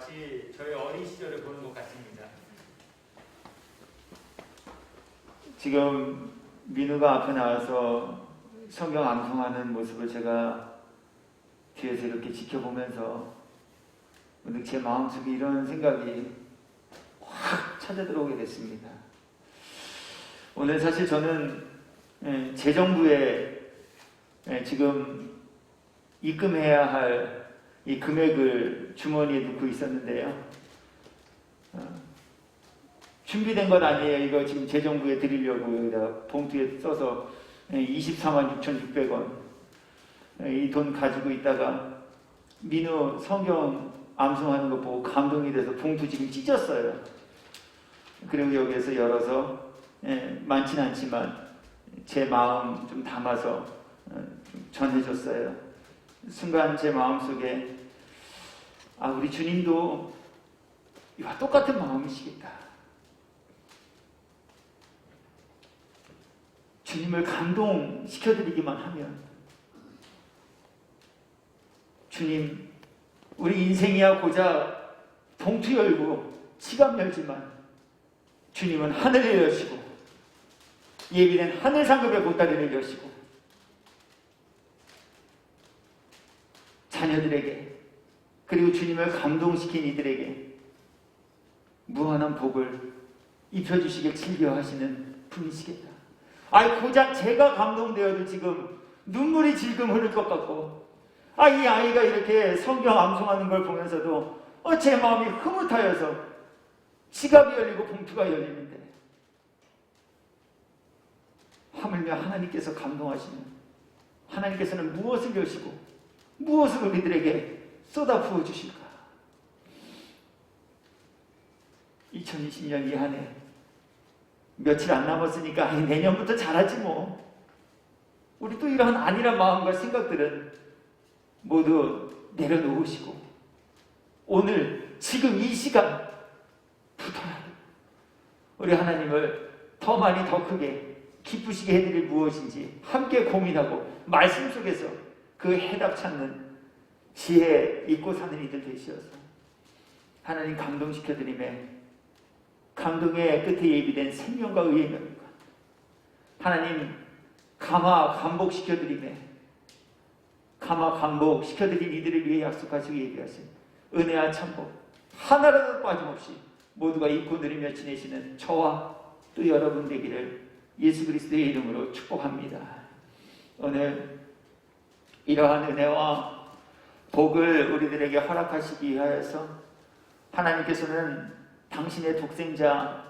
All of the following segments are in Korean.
마치 저희 어린 시절을 보는 것 같습니다. 지금 민우가 앞에 나와서 성경 암송하는 모습을 제가 뒤에서 이렇게 지켜보면서 오늘 제 마음속에 이런 생각이 확 찾아 들어오게 됐습니다. 오늘 사실 저는 재정부에 지금 입금해야 할 이 금액을 주머니에 넣고 있었는데요. 준비된 건 아니에요. 이거 지금 재정부에 드리려고 여기다 봉투에 써서 24만 6,600원 이 돈 가지고 있다가 민우 성경 암송하는 거 보고 감동이 돼서 봉투 지금 찢었어요. 그리고 여기에서 열어서 많진 않지만 제 마음 좀 담아서 좀 전해줬어요. 순간 제 마음속에 우리 주님도 이와 똑같은 마음이시겠다. 주님을 감동시켜드리기만 하면 주님 우리 인생이야 고작 봉투 열고 지갑 열지만 주님은 하늘을 여시고 예비된 하늘 상급의 보따리를 여시고 자녀들에게 그리고 주님을 감동시킨 이들에게 무한한 복을 입혀주시길 즐겨하시는 분이시겠다. 고작 제가 감동되어도 지금 눈물이 질끔 흐를 것 같고 이 아이가 이렇게 성경 암송하는 걸 보면서도 제 마음이 흐뭇하여서 지갑이 열리고 봉투가 열리는데 하물며 하나님께서 감동하시는 하나님께서는 무엇을 여시고 무엇을 우리들에게 쏟아 부어 주실까? 2020년 이 한 해 며칠 안 남았으니까 내년부터 잘하지 뭐. 우리 또 이러한 안일한 마음과 생각들은 모두 내려놓으시고 오늘 지금 이 시간부터 우리 하나님을 더 많이 더 크게 기쁘시게 해드릴 무엇인지 함께 고민하고 말씀 속에서 그 해답 찾는 지혜 잊고 사는 이들 되시어서 하나님 감동시켜드림에 감동의 끝에 예비된 생명과 의의 면과 하나님 감복시켜드림에 감복시켜드린 이들을 위해 약속하시고 예비하신 은혜와 참복 하나라도 빠짐없이 모두가 입고 누리며 지내시는 저와 또 여러분 되기를 예수 그리스도의 이름으로 축복합니다. 오늘 이러한 은혜와 복을 우리들에게 허락하시기 위하여서 하나님께서는 당신의 독생자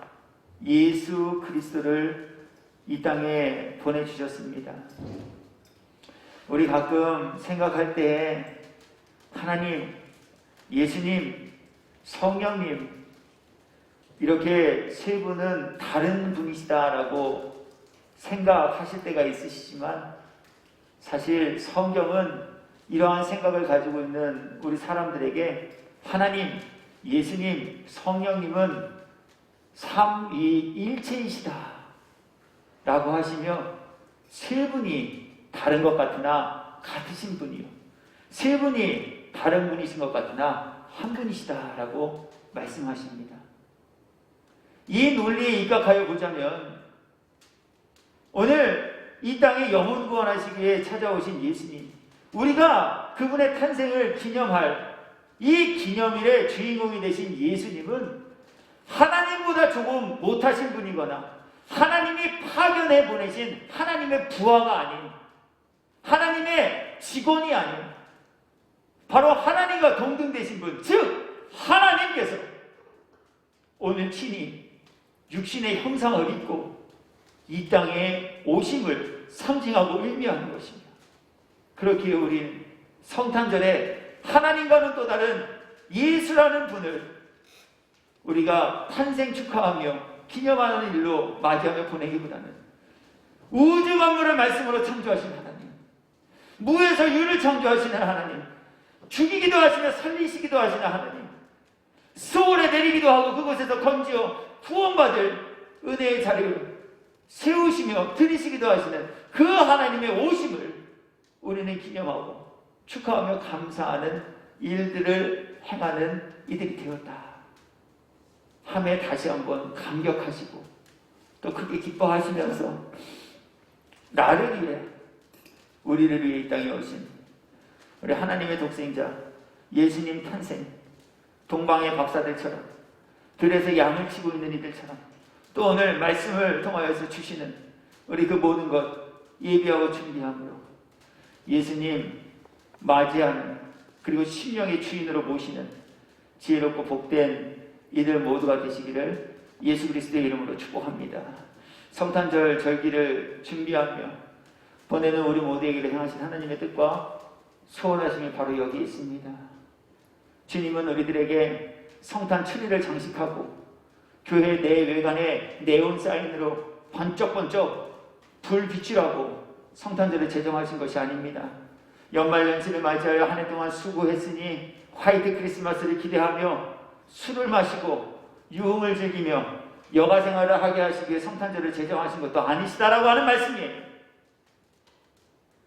예수 그리스도를 이 땅에 보내주셨습니다. 우리 가끔 생각할 때 하나님, 예수님, 성령님 이렇게 세 분은 다른 분이시다라고 생각하실 때가 있으시지만 사실 성경은 이러한 생각을 가지고 있는 우리 사람들에게 하나님, 예수님, 성령님은 삼위일체이시다 라고 하시며 세 분이 다른 것 같으나 같으신 분이요, 세 분이 다른 분이신 것 같으나 한 분이시다 라고 말씀하십니다. 이 논리에 입각하여 보자면 오늘 이 땅에 영혼 구원하시기 위해 찾아오신 예수님, 우리가 그분의 탄생을 기념할 이 기념일의 주인공이 되신 예수님은 하나님보다 조금 못하신 분이거나 하나님이 파견해 보내신 하나님의 부하가 아닌 하나님의 직원이 아닌 바로 하나님과 동등되신 분, 즉 하나님께서 오늘 친히 육신의 형상을 입고 이 땅에 오심을 상징하고 의미하는 것입니다. 그렇기에 우리는 성탄절에 하나님과는 또 다른 예수라는 분을 우리가 탄생 축하하며 기념하는 일로 맞이하며 보내기보다는 우주 만물을 말씀으로 창조하신 하나님, 무에서 유를 창조하시는 하나님, 죽이기도 하시며 살리시기도 하시는 하나님, 소홀에 내리기도 하고 그곳에서 건지어 구원받을 은혜의 자리를 세우시며 들이시기도 하시는 그 하나님의 오심을 우리는 기념하고 축하하며 감사하는 일들을 행하는 이들이 되었다 함에 다시 한번 감격하시고 또 크게 기뻐하시면서 나를 위해, 우리를 위해 이 땅에 오신 우리 하나님의 독생자 예수님 탄생, 동방의 박사들처럼 들에서 양을 치고 있는 이들처럼 또 오늘 말씀을 통하여서 주시는 우리 그 모든 것 예비하고 준비함으로 예수님 맞이하는, 그리고 심령의 주인으로 모시는 지혜롭고 복된 이들 모두가 되시기를 예수 그리스도의 이름으로 축복합니다. 성탄절 절기를 준비하며 보내는 우리 모두에게 향하신 하나님의 뜻과 소원하심이 바로 여기 있습니다. 주님은 우리들에게 성탄 트리를 장식하고 교회 내외관에 네온 사인으로 번쩍번쩍 불 비추라고 성탄절을 제정하신 것이 아닙니다. 연말연시를 맞이하여 한 해 동안 수고했으니 화이트 크리스마스를 기대하며 술을 마시고 유흥을 즐기며 여가생활을 하게 하시기 위해 성탄절을 제정하신 것도 아니시다라고 하는 말씀이에요.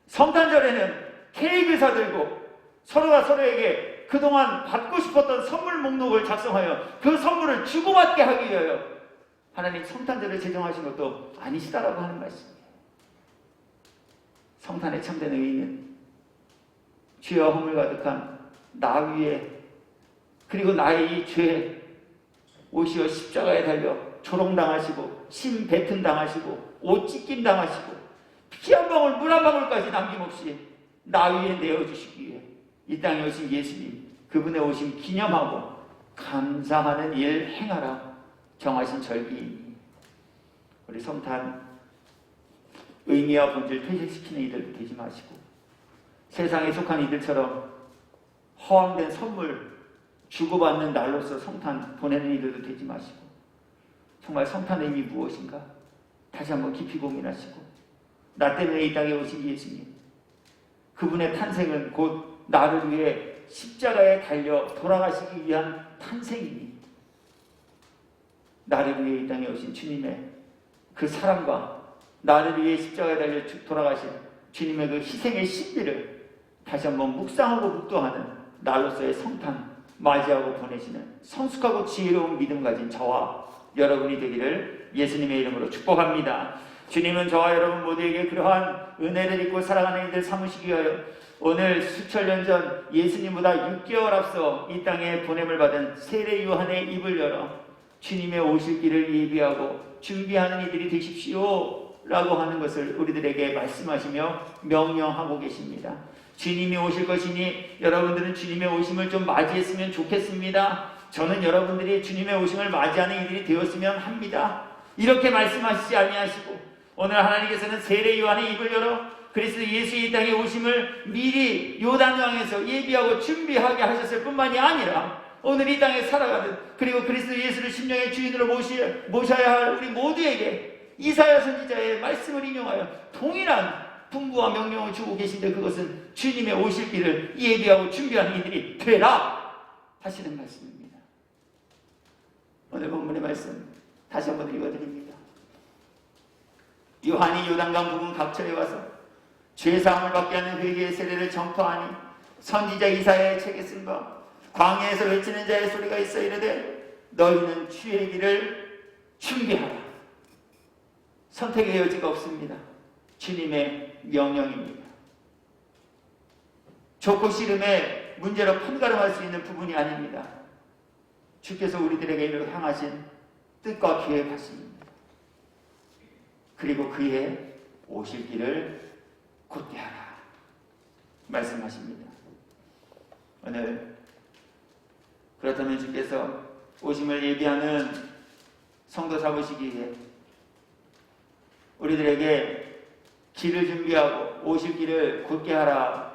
성탄절에는 케이크를 사들고 서로가 서로에게 그동안 받고 싶었던 선물 목록을 작성하여 그 선물을 주고받게 하기 위하여 하나님 성탄절을 제정하신 것도 아니시다라고 하는 말씀이에요. 성탄에 참된 의의는 죄와 허물 가득한 나 위에, 그리고 나의 이 죄 오시어 십자가에 달려 조롱당하시고 심 뱉음 당하시고 옷 찢김 당하시고 피 한 방울 물 한 방울까지 남김없이 나 위에 내어주시기 위해 이 땅에 오신 예수님, 그분의 오심 기념하고 감사하는 일 행하라 정하신 절기이니 우리 성탄 의미와 본질 퇴색시키는 이들 되지 마시고 세상에 속한 이들처럼 허황된 선물 주고받는 날로서 성탄 보내는 이들도 되지 마시고 정말 성탄의 의미 무엇인가 다시 한번 깊이 고민하시고 나 때문에 이 땅에 오신 예수님, 그분의 탄생은 곧 나를 위해 십자가에 달려 돌아가시기 위한 탄생이니 나를 위해 이 땅에 오신 주님의 그 사랑과 나를 위해 십자가에 달려 돌아가신 주님의 그 희생의 신비를 다시 한번 묵상하고 묵도하는 날로서의 성탄 맞이하고 보내시는 성숙하고 지혜로운 믿음 가진 저와 여러분이 되기를 예수님의 이름으로 축복합니다. 주님은 저와 여러분 모두에게 그러한 은혜를 입고 살아가는 이들 삼으시기 위하여 오늘 수천 년 전 예수님보다 6개월 앞서 이 땅에 보냄을 받은 세례 요한의 입을 열어 주님의 오실 길을 예비하고 준비하는 이들이 되십시오 라고 하는 것을 우리들에게 말씀하시며 명령하고 계십니다. 주님이 오실 것이니 여러분들은 주님의 오심을 좀 맞이했으면 좋겠습니다. 저는 여러분들이 주님의 오심을 맞이하는 이들이 되었으면 합니다. 이렇게 말씀하시지 아니하시고 오늘 하나님께서는 세례 요한의 입을 열어 그리스도 예수의 이 땅에 오심을 미리 요단강에서 예비하고 준비하게 하셨을 뿐만이 아니라 오늘 이 땅에 살아가는, 그리고 그리스도 예수를 심령의 주인으로 모셔야 할 우리 모두에게 이사야 선지자의 말씀을 인용하여 동일한 분부와 명령을 주고 계신데 그것은 주님의 오실 길을 예비하고 준비하는 이들이 되라 하시는 말씀입니다. 오늘 본문의 말씀 다시 한번 읽어드립니다. 요한이 요단강 부근 각처에 와서 죄사함을 받게 하는 회개의 세례를 전파하니 선지자 이사야의 책에 쓴 바 광야에서 외치는 자의 소리가 있어 이르되 너희는 주의 길을 준비하라. 선택의 여지가 없습니다. 주님의 명령입니다. 좋고 싫음의 문제로 판가름할 수 있는 부분이 아닙니다. 주께서 우리들에게 향하신 뜻과 계획하십니다. 그리고 그의 오실 길을 곧게 하라 말씀하십니다. 오늘 그렇다면 주께서 오심을 예비하는 성도 삼으시기 위해 우리들에게 길을 준비하고 오실 길을 곧게 하라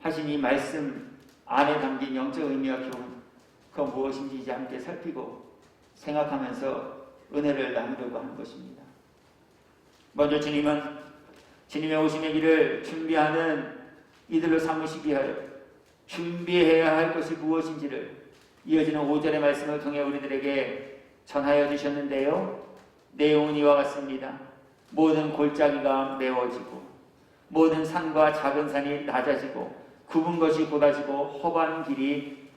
하신 이 말씀 안에 담긴 영적 의미와 교훈, 그건 무엇인지 이제 함께 살피고 생각하면서 은혜를 나누려고 하는 것입니다. 먼저 주님은 주님의 오심의 길을 준비하는 이들로 삼으시기 위하여 준비해야 할 것이 무엇인지를 이어지는 5절의 말씀을 통해 우리들에게 전하여 주셨는데요. 내용은 이와 같습니다. 모든 골짜기가 메워지고 모든 산과 작은 산이 낮아지고 굽은 것이 곧아지고 험한 길이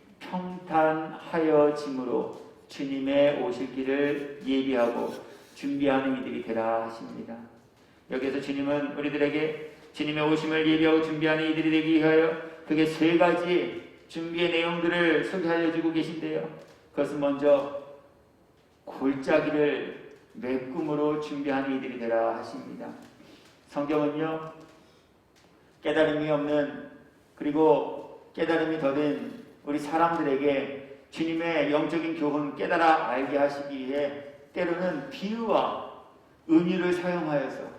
평탄하여짐으로 주님의 오실 길을 예비하고 준비하는 이들이 되라 하십니다. 여기서 주님은 우리들에게 주님의 오심을 예비하고 준비하는 이들이 되기 위하여 그게 세 가지 준비의 내용들을 소개하여 주고 계신데요. 그것은 먼저 골짜기를 메꿈으로 준비하는 이들이 되라 하십니다. 성경은요, 깨달음이 없는, 그리고 깨달음이 더딘 우리 사람들에게 주님의 영적인 교훈 깨달아 알게 하시기 위해 때로는 비유와 은유를 사용하여서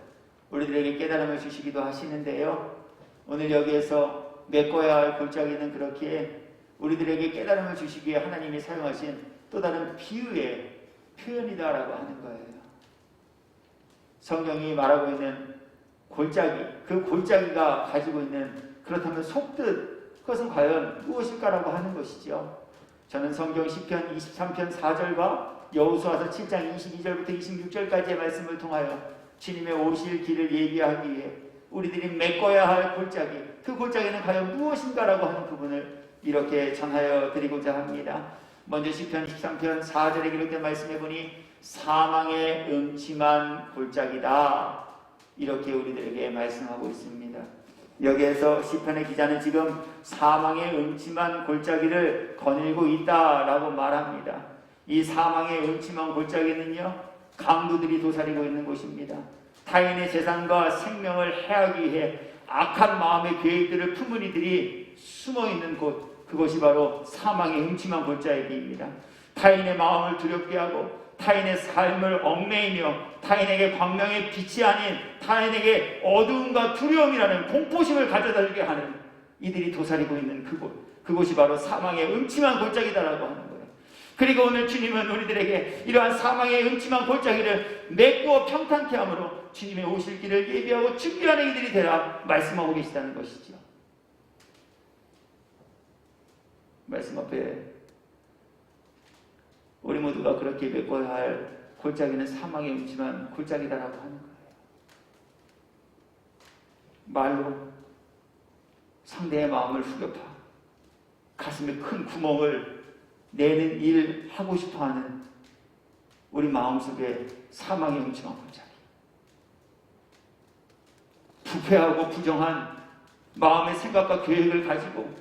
우리들에게 깨달음을 주시기도 하시는데요. 오늘 여기에서 메꿔야 할 골짜기는 그렇게 우리들에게 깨달음을 주시기 위해 하나님이 사용하신 또 다른 비유의 표현이다라고 하는 거예요. 성경이 말하고 있는 골짜기, 그 골짜기가 가지고 있는 그렇다면 속뜻, 그것은 과연 무엇일까라고 하는 것이죠. 저는 성경 시편 23편 4절과 여호수아서 7장 22절부터 26절까지의 말씀을 통하여 주님의 오실 길을 예비하기 위해 우리들이 메꿔야 할 골짜기, 그 골짜기는 과연 무엇인가라고 하는 부분을 이렇게 전하여 드리고자 합니다. 먼저 시편 23편 4절에 기록된 말씀해 보니 사망의 음침한 골짜기다, 이렇게 우리들에게 말씀하고 있습니다. 여기에서 시편의 기자는 지금 사망의 음침한 골짜기를 거닐고 있다라고 말합니다. 이 사망의 음침한 골짜기는요, 강도들이 도사리고 있는 곳입니다. 타인의 재산과 생명을 해하기 위해 악한 마음의 계획들을 품은 이들이 숨어있는 곳, 그것이 바로 사망의 음침한 골짜기입니다. 타인의 마음을 두렵게 하고 타인의 삶을 얽매이며 타인에게 광명의 빛이 아닌 타인에게 어두움과 두려움이라는 공포심을 가져다주게 하는 이들이 도사리고 있는 그곳, 그곳이 바로 사망의 음침한 골짜기다라고 하는 거예요. 그리고 오늘 주님은 우리들에게 이러한 사망의 음침한 골짜기를 메꾸어 평탄케 함으로 주님의 오실 길을 예비하고 준비하는 이들이 되라 말씀하고 계시다는 것이죠. 말씀 앞에 우리 모두가 그렇게 메꿔야 할 골짜기는 사망의 음침한 골짜기다라고 하는 거예요. 말로 상대의 마음을 후벼파 가슴에 큰 구멍을 내는 일 하고 싶어하는 우리 마음속에 사망의 음침한 골짜기, 부패하고 부정한 마음의 생각과 계획을 가지고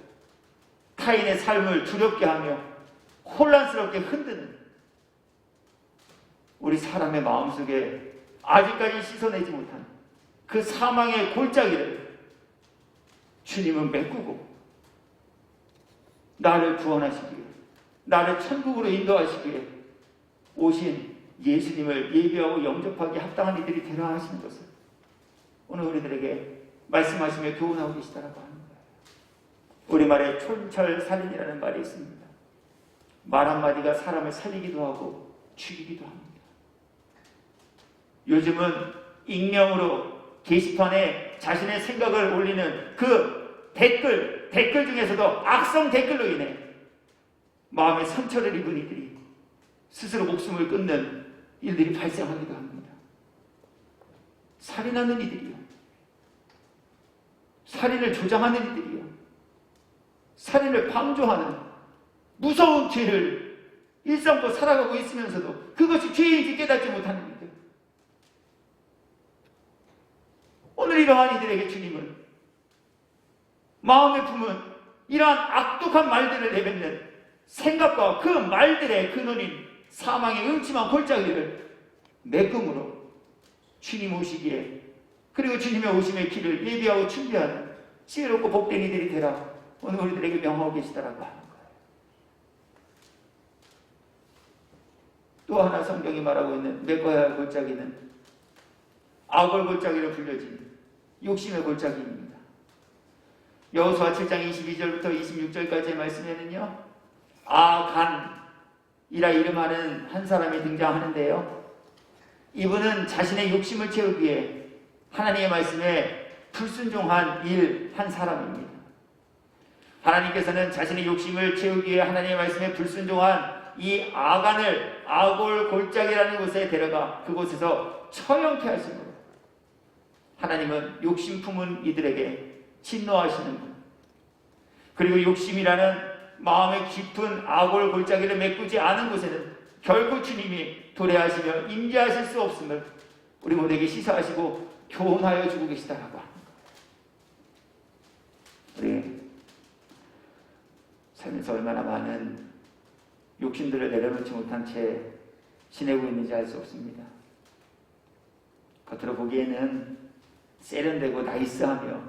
타인의 삶을 두렵게 하며 혼란스럽게 흔드는 우리 사람의 마음속에 아직까지 씻어내지 못한 그 사망의 골짜기를 주님은 메꾸고 나를 구원하시기 위해, 나를 천국으로 인도하시기 위해 오신 예수님을 예비하고 영접하기 합당한 이들이 되라 하시는 것을 오늘 우리들에게 말씀하시며 교훈하고 계시다라고 하는 거예요. 우리말에 촌철살인이라는 말이 있습니다. 말 한마디가 사람을 살리기도 하고 죽이기도 합니다. 요즘은 익명으로 게시판에 자신의 생각을 올리는 그 댓글 중에서도 악성 댓글로 인해 마음의 상처를 입은 이들이 스스로 목숨을 끊는 일들이 발생하기도 합니다. 살인하는 이들이요, 살인을 조장하는 이들이요, 살인을 방조하는 무서운 죄를 일삼고 살아가고 있으면서도 그것이 죄인지 깨닫지 못하는 이들, 오늘 이러한 이들에게 주님은 마음에 품은 이러한 악독한 말들을 내뱉는 생각과 그 말들의 근원인 사망의 음침한 골짜기를 메꿈으로 주님 오시기에, 그리고 주님의 오심의 길을 예비하고 준비하는 지혜롭고 복된 이들이 되라 오늘 우리들에게 명하고 계시다라고 하는 거예요. 또 하나 성경이 말하고 있는 메꿔야 할 골짜기는 악을 골짜기로 불려진 욕심의 골짜기입니다. 여호수아 7장 22절부터 26절까지의 말씀에는요, 아간이라 이름하는 한 사람이 등장하는데요, 이분은 자신의 욕심을 채우기 위해 하나님의 말씀에 불순종한 한 사람입니다. 하나님께서는 자신의 욕심을 채우기 위해 하나님의 말씀에 불순종한 이 아간을 아골 골짜기라는 곳에 데려가 그곳에서 처형케 하신 것. 하나님은 욕심 품은 이들에게 진노하시는 분, 그리고 욕심이라는 마음의 깊은 악올 골짜기를 메꾸지 않은 곳에는 결코 주님이 도래하시며 임재하실 수 없음을 우리 모두에게 시사하시고 교훈하여 주고 계시다라고 합니다. 우리 살면서 얼마나 많은 욕심들을 내려놓지 못한 채 지내고 있는지 알 수 없습니다. 겉으로 보기에는 세련되고 나이스하며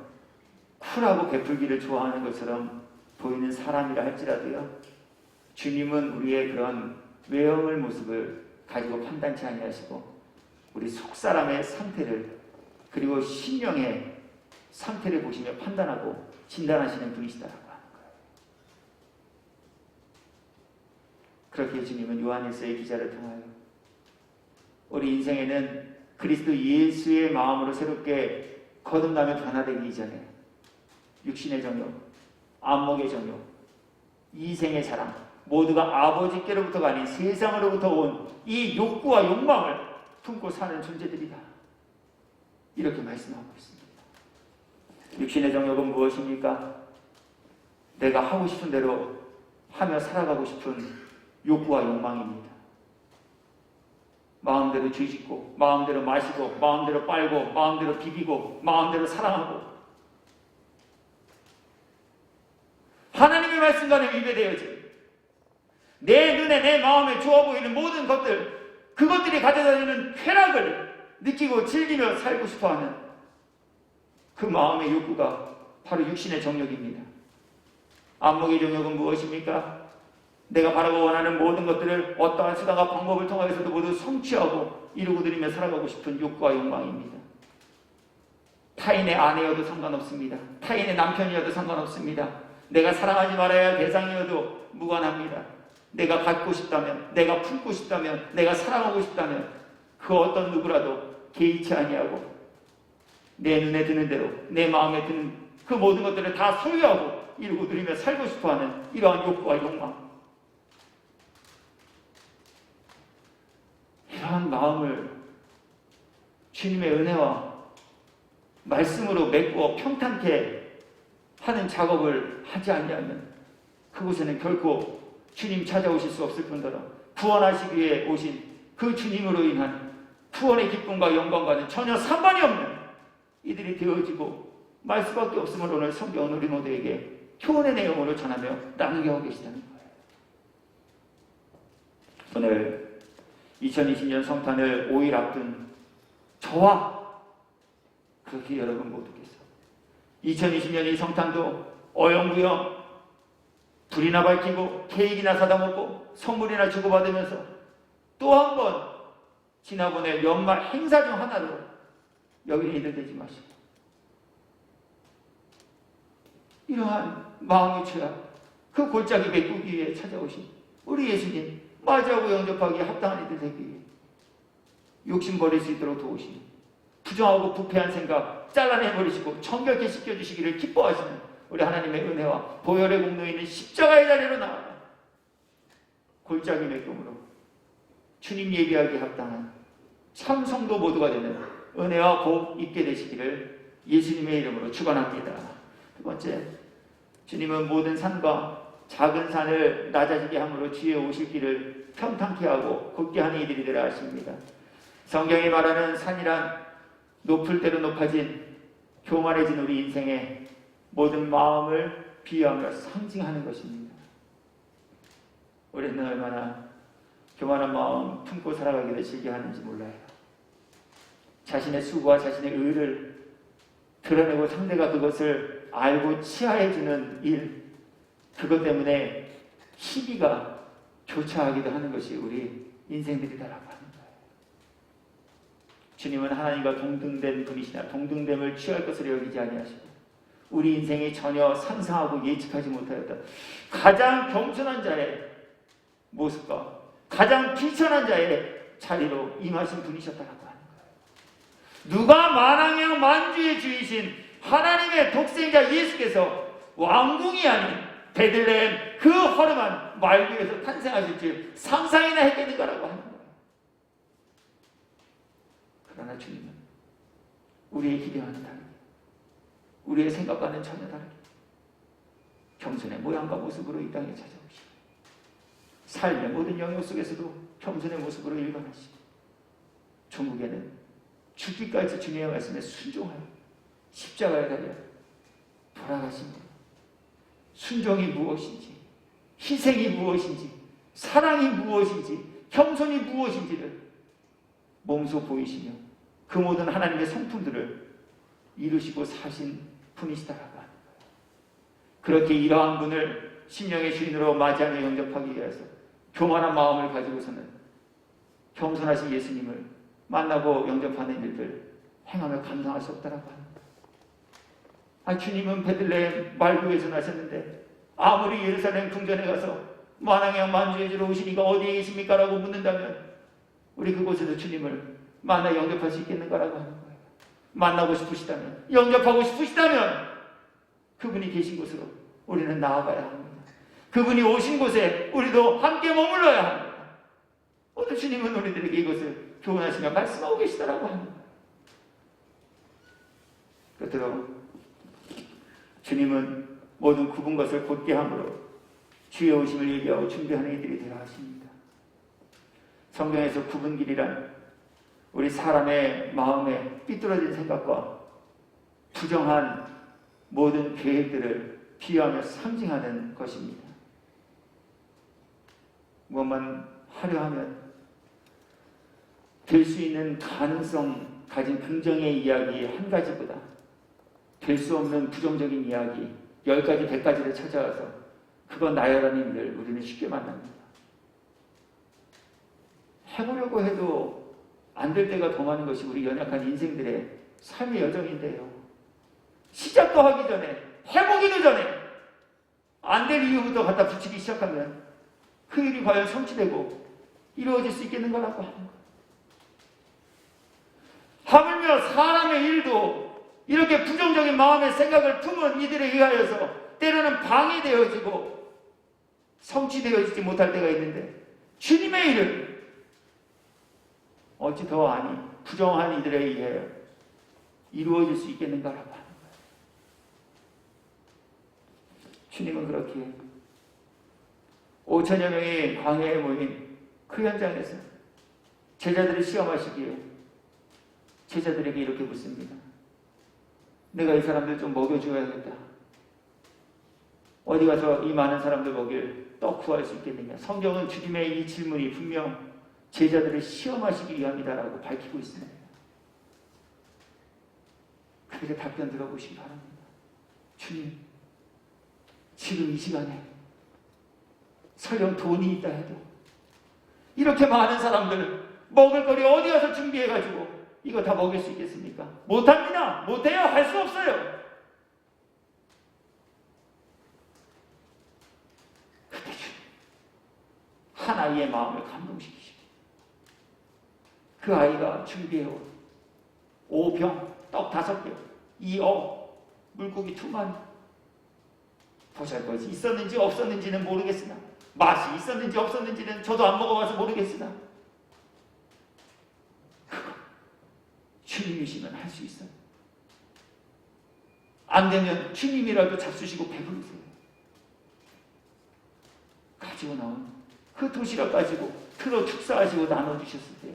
쿨하고 베풀기를 좋아하는 것처럼 보이는 사람이라 할지라도요, 주님은 우리의 그런 외형의 모습을 가지고 판단치 아니하시고 우리 속사람의 상태를 그리고 심령의 상태를 보시며 판단하고 진단하시는 분이시다라고 하는 거예요. 그렇게 주님은 요한일서의 기자를 통하여 우리 인생에는 그리스도 예수의 마음으로 새롭게 거듭나며 변화되기 이전에 육신의 정욕, 안목의 정욕, 이생의 자랑, 모두가 아버지께로부터가 아닌 세상으로부터 온 이 욕구와 욕망을 품고 사는 존재들이다. 이렇게 말씀하고 있습니다. 육신의 정욕은 무엇입니까? 내가 하고 싶은 대로 하며 살아가고 싶은 욕구와 욕망입니다. 마음대로 죄짓고, 마음대로 마시고, 마음대로 빨고, 마음대로 비비고, 마음대로 사랑하고, 하나님의 말씀과는 위배되어진 내 눈에 내 마음에 좋아 보이는 모든 것들, 그것들이 가져다 주는 쾌락을 느끼고 즐기며 살고 싶어하는 그 마음의 욕구가 바로 육신의 정욕입니다. 안목의 정욕은 무엇입니까? 내가 바라고 원하는 모든 것들을 어떠한 수단과 방법을 통해서도 모두 성취하고 이루고 누리며 살아가고 싶은 욕구와 욕망입니다. 타인의 아내여도 상관없습니다. 타인의 남편이어도 상관없습니다. 내가 사랑하지 말아야 할 대상이어도 무관합니다. 내가 갖고 싶다면, 내가 품고 싶다면, 내가 사랑하고 싶다면 그 어떤 누구라도 개의치 아니하고 내 눈에 드는 대로, 내 마음에 드는 그 모든 것들을 다 소유하고 이루고 누리며 살고 싶어하는 이러한 욕구와 욕망, 이러한 마음을 주님의 은혜와 말씀으로 메꾸어 평탄케 하는 작업을 하지 않냐면 그곳에는 결코 주님 찾아오실 수 없을 뿐더러 구원하시기 위해 오신 그 주님으로 인한 구원의 기쁨과 영광과는 전혀 상관이 없는 이들이 되어지고 말 수밖에 없음을 오늘 성경은 우리 모두에게 교훈의 내용으로 전하며 나누게 하고 계시다는 거예요. 오늘 2020년 성탄을 5일 앞둔 저와 그렇게 여러분 모두께서 2020년 이 성탄도 어영부영 불이나 밝히고 케이크나 사다 먹고 선물이나 주고받으면서 또 한 번 지나보낼 연말 행사 중 하나로 여기에 이들 되지 마시고 이러한 마음의 죄악, 그 골짜기 메꾸기 위해 찾아오신 우리 예수님 맞이하고 영접하기에 합당한 이들 되기 위해 욕심 버릴 수 있도록 도우시니 부정하고 부패한 생각 잘라내버리시고 정결케 시켜주시기를 기뻐하시는 우리 하나님의 은혜와 보혈의 공로에 있는 십자가의 자리로 나아가 골짜기 메꿈으로 주님 예비하기에 합당한 참 성도 모두가 되는 은혜와 복 있게 되시기를 예수님의 이름으로 축원합니다. 두 번째, 주님은 모든 산과 작은 산을 낮아지게 함으로 주의 오실 길을 평탄케 하고 곧게 하는 이들이 되라 하십니다. 성경이 말하는 산이란 높을 대로 높아진 교만해진 우리 인생의 모든 마음을 비유하며 상징하는 것입니다. 우리는 얼마나 교만한 마음 품고 살아가기를 즐겨하는지 몰라요. 자신의 수고와 자신의 의를 드러내고 상대가 그것을 알고 치하해주는 일, 그것 때문에 시기가 교차하기도 하는 것이 우리 인생들이다라고 하는 거예요. 주님은 하나님과 동등된 분이시나 동등됨을 취할 것으로 여기지 아니하시고 우리 인생이 전혀 상상하고 예측하지 못하였던 가장 겸손한 자의 모습과 가장 비천한 자의 자리로 임하신 분이셨다라고 하는 거예요. 누가 만왕의 만주의 주이신 하나님의 독생자 예수께서 왕궁이 아닌 베들레헴 그 허름한 말구에서 탄생하실 줄 상상이나 했겠는가라고 하는 거예요. 그러나 주님은 우리의 기대와는 다르게, 우리의 생각과는 전혀 다르게 겸손의 모양과 모습으로 이 땅에 찾아오시고 삶의 모든 영역 속에서도 겸손의 모습으로 일관하시고 종국에는 죽기까지 주님의 말씀에 순종하여 십자가에 달려 돌아가신 것, 순종이 무엇인지, 희생이 무엇인지, 사랑이 무엇인지, 겸손이 무엇인지를 몸소 보이시며 그 모든 하나님의 성품들을 이루시고 사신 분이시다라고 하는 거예요. 그렇게 이러한 분을 심령의 주인으로 맞이하며 영접하기 위해서 교만한 마음을 가지고서는 겸손하신 예수님을 만나고 영접하는 일들 행하며 감당할 수 없다라고 하는 거예요. 주님은 베들레헴 말구에서 나셨는데 아무리 예루살렘 궁전에 가서 만왕의 만주의 주로 오신 이가 어디에 계십니까? 라고 묻는다면 우리 그곳에서 주님을 만나 영접할 수 있겠는가라고 하는 거예요. 만나고 싶으시다면, 영접하고 싶으시다면 그분이 계신 곳으로 우리는 나아가야 합니다. 그분이 오신 곳에 우리도 함께 머물러야 합니다. 오늘 주님은 우리들에게 이것을 교훈하시며 말씀하고 계시다라고 하는 거예요. 끝으로 주님은 모든 굽은 것을 곧게 함으로 주의 오심을 예비하고 준비하는 이들이 되라 하십니다. 성경에서 굽은 길이란 우리 사람의 마음에 삐뚤어진 생각과 부정한 모든 계획들을 비유하며 상징하는 것입니다. 무엇만 하려 하면 될 수 있는 가능성 가진 긍정의 이야기 한 가지보다 될 수 없는 부정적인 이야기 10가지, 100가지를 찾아와서 그건 나열하는 일을 우리는 쉽게 만납니다. 해보려고 해도 안 될 때가 더 많은 것이 우리 연약한 인생들의 삶의 여정인데요. 시작도 하기 전에, 해보기도 전에 안 될 이유부터 갖다 붙이기 시작하면 그 일이 과연 성취되고 이루어질 수 있겠는가라고 하는 거예요. 하물며 사람의 일도 이렇게 부정적인 마음의 생각을 품은 이들에 의하여서 때로는 방해되어지고 성취되어지지 못할 때가 있는데 주님의 일은 어찌 더 아니 부정한 이들에 의해 이루어질 수 있겠는가라고 하는 거예요. 주님은 그렇게 5천여 명이 광야에 모인 그 현장에서 제자들을 시험하시기에 제자들에게 이렇게 묻습니다. 내가 이 사람들 좀 먹여줘야겠다. 어디 가서 이 많은 사람들 먹일 떡 구할 수 있겠느냐. 성경은 주님의 이 질문이 분명 제자들을 시험하시기 위함이다라고 밝히고 있습니다. 그들의 답변 들어보시기 바랍니다. 주님, 지금 이 시간에 설령 돈이 있다 해도 이렇게 많은 사람들 먹을 거리 어디 가서 준비해가지고 이거 다 먹일 수 있겠습니까? 못합니다. 못해요. 할 수 없어요. 그때 주님 한 아이의 마음을 감동시키시고 그 아이가 준비해온 5병 떡 5개 2어 물고기 2마리 보잘것이 있었는지 없었는지는 모르겠으나 맛이 있었는지 없었는지는 저도 안 먹어봐서 모르겠으나 주님이시면 할 수 있어요. 안 되면 주님이라도 잡수시고 배부르세요. 가지고 나온 그 도시락 가지고 틀어 축사하시고 나눠주셨을 때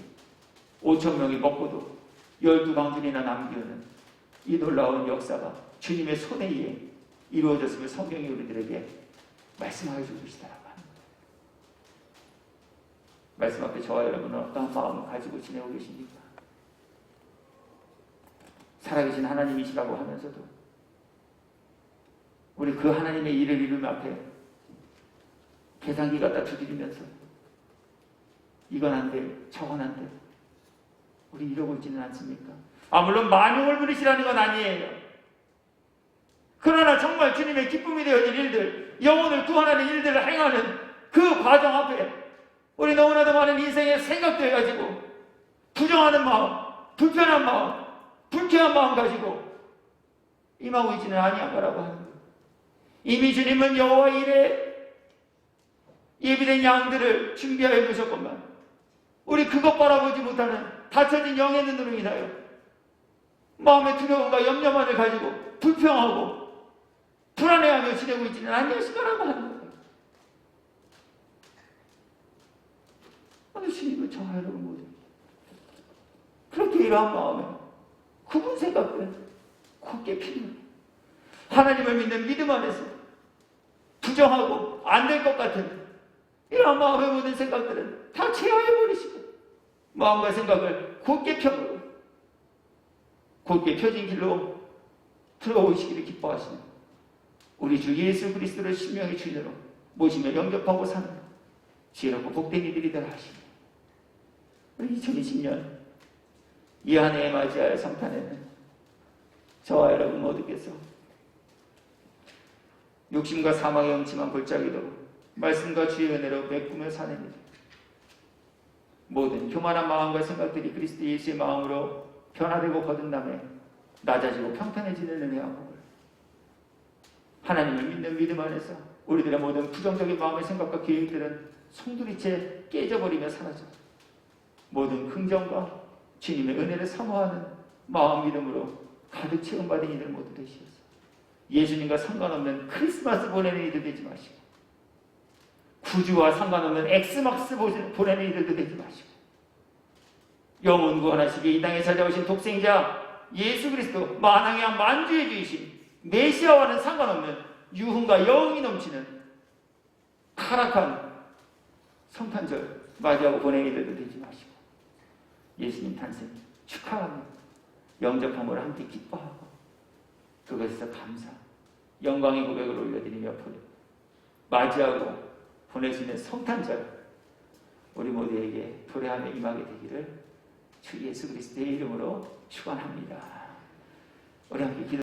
5천 명이 먹고도 12방울이나 남기는 이 놀라운 역사가 주님의 손에 의해 이루어졌음을 성경이 우리들에게 말씀하여 주고 계시다라고 하는 거예요. 말씀 앞에 저와 여러분은 어떠한 마음을 가지고 지내고 계십니까? 살아계신 하나님이시라고 하면서도 우리 그 하나님의 일을 이루는 앞에 계산기 갖다 두드리면서 이건 안 돼, 저건 안 돼. 우리 이러고 있지는 않습니까? 물론 만용을 부리시라는 건 아니에요. 그러나 정말 주님의 기쁨이 되어진 일들, 영혼을 구원하는 일들을 행하는 그 과정 앞에 우리 너무나도 많은 인생의 생각들 가지고 부정하는 마음, 불편한 마음, 불쾌한 마음 가지고 임하고 있지는 아니한가라고 하는 거예요. 이미 주님은 여호와 일에 예비된 양들을 준비하여 두셨건만 우리 그것 바라보지 못하는 닫혀진 영의 눈으로 인하여 마음의 두려움과 염려만을 가지고 불평하고 불안해하며 지내고 있지는 아니하시더라고 하는 거예요. 주님은 저와 여러분 모두 그렇게 이러한 마음에 그분 생각들 굳게 필요해요. 하나님을 믿는 믿음 안에서 부정하고 안 될 것 같은 이러한 마음의 모든 생각들은 다 제어해버리시고 마음과 생각을 굳게 펴고 곧게 펴진 길로 들어오시기를 기뻐하시는 우리 주 예수 그리스도를 신명의 주인으로 모시며 영접하고 사는 지혜롭고 복된 이들이 되라 하시니 우리 2020년 이 한 해에 맞이하여 성탄에는 저와 여러분 모두께서 욕심과 사망의 음침한 골짜기로 말씀과 주의 은혜로 메꾸며 사는 일, 모든 교만한 마음과 생각들이 그리스도 예수의 마음으로 변화되고 거듭남에 낮아지고 평탄해지는 은혜와 복을 하나님을 믿는 믿음 안에서 우리들의 모든 부정적인 마음의 생각과 계획들은 송두리째 깨져버리며 사라져 모든 긍정과 주님의 은혜를 사모하는 마음 믿음으로 가득 채움받은 이들 모두 되시옵소서. 예수님과 상관없는 크리스마스 보내는 이들 되지 마시고 구주와 상관없는 엑스막스 보내는 이들도 되지 마시고 영원 구원하시기에 이 땅에 찾아오신 독생자 예수 그리스도 만왕의 왕 만주의 주이신 메시아와는 상관없는 유흥과 여흥이 넘치는 타락한 성탄절 맞이하고 보내는 이들도 되지 마시고 예수님 탄생 축하하며 영접함으로 함께 기뻐하고 그것에서 감사 영광의 고백을 올려드리며 맞이하고 보내시는 성탄절 우리 모두에게 도래하며 임하게 되기를 주 예수 그리스도의 이름으로 축원합니다. 우리 함께 기도